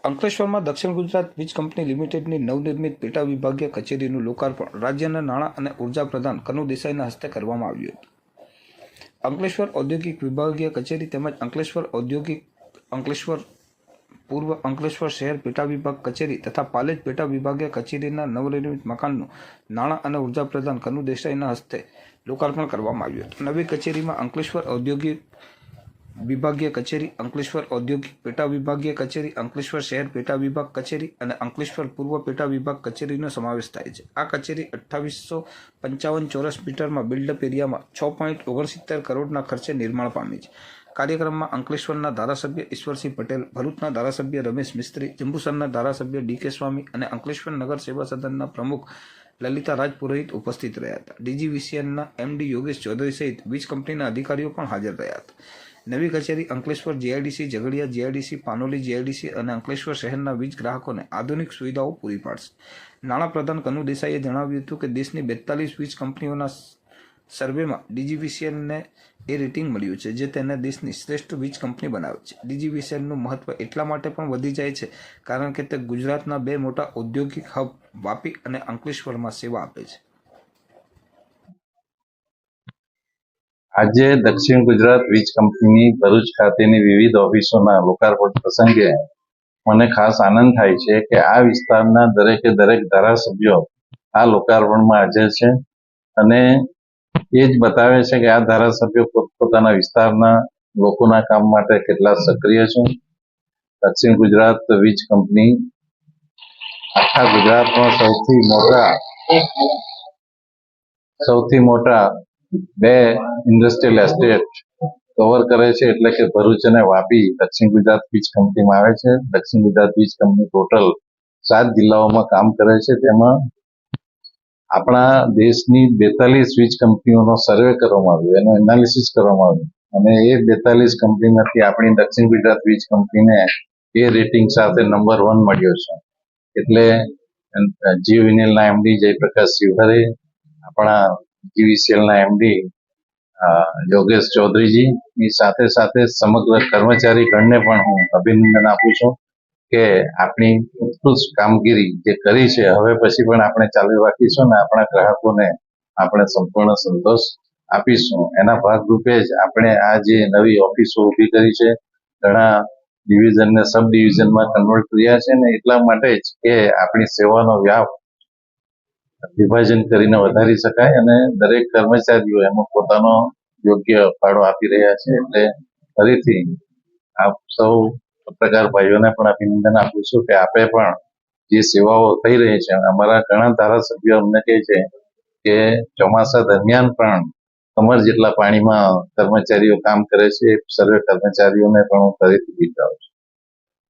અંકલેશ્વરમાં દક્ષિણ ગુજરાત વીજ કંપની લિમિટેડની નવનિર્મિત પેટા વિભાગીય કચેરીનું લોકાર્પણ રાજ્યના નાણાં અને ઉર્જા પ્રધાન કનુ દેસાઈના હસ્તે કરવામાં આવ્યું હતું. અંકલેશ્વર ઔદ્યોગિક વિભાગીય કચેરી તેમજ અંકલેશ્વર પૂર્વ અંકલેશ્વર શહેર પેટા વિભાગ કચેરી તથા પાલેજ પેટા વિભાગીય કચેરીના નવનિર્મિત મકાનનું નાણાં અને ઉર્જા પ્રધાન કનુ દેસાઈના હસ્તે લોકાર્પણ કરવામાં આવ્યું હતું. નવી કચેરીમાં અંકલેશ્વર ઔદ્યોગિક વિભાગીય કચેરી, અંકલેશ્વર ઔદ્યોગિક પેટા વિભાગીય કચેરી, અંકલેશ્વર શહેર પેટા વિભાગ કચેરી અને અંકલેશ્વર પૂર્વ પેટા વિભાગ કચેરીનો સમાવેશ થાય છે. આ કચેરી 2855 ચોરસ મીટરમાં બિલ્ડઅપ એરિયામાં 6.69 કરોડના ખર્ચે નિર્માણ પામી છે. કાર્યક્રમમાં અંકલેશ્વરના ધારાસભ્ય ઈશ્વરસિંહ પટેલ, ભરૂચના ધારાસભ્ય રમેશ મિસ્ત્રી, જંબુસરના ધારાસભ્ય ડી.કે. સ્વામી અને અંકલેશ્વર નગર સેવા સદનના પ્રમુખ લલિતા રાજ પુરોહિત ઉપસ્થિત રહ્યા હતા. ડીજીવીસીએલના એમડી યોગેશ ચૌધરી સહિત વીજ કંપનીના અધિકારીઓ પણ હાજર રહ્યા હતા. નવી કચેરી Ankleshwar GIDC, Jhagadia GIDC, Panoli GIDC અને અંકલેશ્વર શહેરના વીજ ગ્રાહકોને આધુનિક સુવિધાઓ પૂરી પાડશે. નાણાં પ્રધાન કનુ દેસાઈએ જણાવ્યું હતું કે દેશની 42 વીજ કંપનીઓના સર્વેમાં ડીજીવીસીએલને એ રેટિંગ મળ્યું છે, જે તેને દેશની શ્રેષ્ઠ વીજ કંપની બનાવે છે. ડીજીવીસીએલનું મહત્વ એટલા માટે પણ વધી જાય છે કારણ કે તે ગુજરાતના બે મોટા ઔદ્યોગિક હબ વાપી અને અંકલેશ્વરમાં સેવા આપે છે. આજે દક્ષિણ ગુજરાત વીજ કંપનીની ભરૂચ ખાતેની વિવિધ ઓફિસોના લોકાર્પણ પ્રસંગે મને ખાસ આનંદ થાય છે કે આ વિસ્તારના દરેકે દરેક ધારાસભ્યો આ લોકાર્પણમાં હાજર છે અને એ જ બતાવે છે કે આ ધારાસભ્યો પોતપોતાના વિસ્તારના લોકોના કામ માટે કેટલા સક્રિય છે. દક્ષિણ ગુજરાત વીજ કંપની આખા ગુજરાતમાં સૌથી મોટા બે ઇન્ડસ્ટ્રીયલ એસ્ટેટ કવર કરે છે, એટલે કે ભરૂચ અને વાપી દક્ષિણ ગુજરાત વીજ કંપનીમાં આવે છે. દક્ષિણ ગુજરાત વીજ કંપની ટોટલ 7 જિલ્લાઓમાં કામ કરે છે. તેમાં આપણા દેશની 42 વીજ કંપનીઓનો સર્વે કરવામાં આવ્યો, એનું એનાલિસિસ કરવામાં આવ્યું અને એ 42 કંપનીમાંથી આપણી દક્ષિણ ગુજરાત વીજ કંપનીને એ રેટિંગ સાથે નંબર 1 મળ્યો છે. એટલે જીવીએનએલના એમડી જયપ્રકાશ શિવહરે, આપણા જીવીસીએલના એમડી યોગેશ ચૌધરીજીની સાથે સાથે સમગ્ર કર્મચારી ગણને પણ હું અભિનંદન આપું છું કે આપણી ઉત્કૃષ્ટ કામગીરી જે કરી છે હવે પછી પણ આપણે ચાલુ રાખીશું અને આપણા ગ્રાહકોને આપણે સંપૂર્ણ સંતોષ આપીશું. એના ભાગરૂપે જ આપણે આ જે નવી ઓફિસો ઊભી કરી છે, ઘણા ડિવિઝનને સબ ડિવિઝનમાં કન્વર્ટ કર્યા છે ને એટલા માટે જ કે આપણી સેવાનો વ્યાપ વિભાજન કરીને વધારી શકાય અને દરેક કર્મચારીઓ એમાં પોતાનો યોગ્ય ફાળો આપી રહ્યા છે. એટલે ફરીથી આપ સૌ પત્રકાર ભાઈઓને પણ અભિનંદન આપું છું કે આપે પણ જે સેવાઓ થઈ રહી છે. અમારા ઘણા ધારાસભ્યો અમને કહે છે કે ચોમાસા દરમિયાન પણ કમર જેટલા પાણીમાં કર્મચારીઓ કામ કરે છે. સર્વે કર્મચારીઓને પણ હું ફરીથી બિરદાવું છું.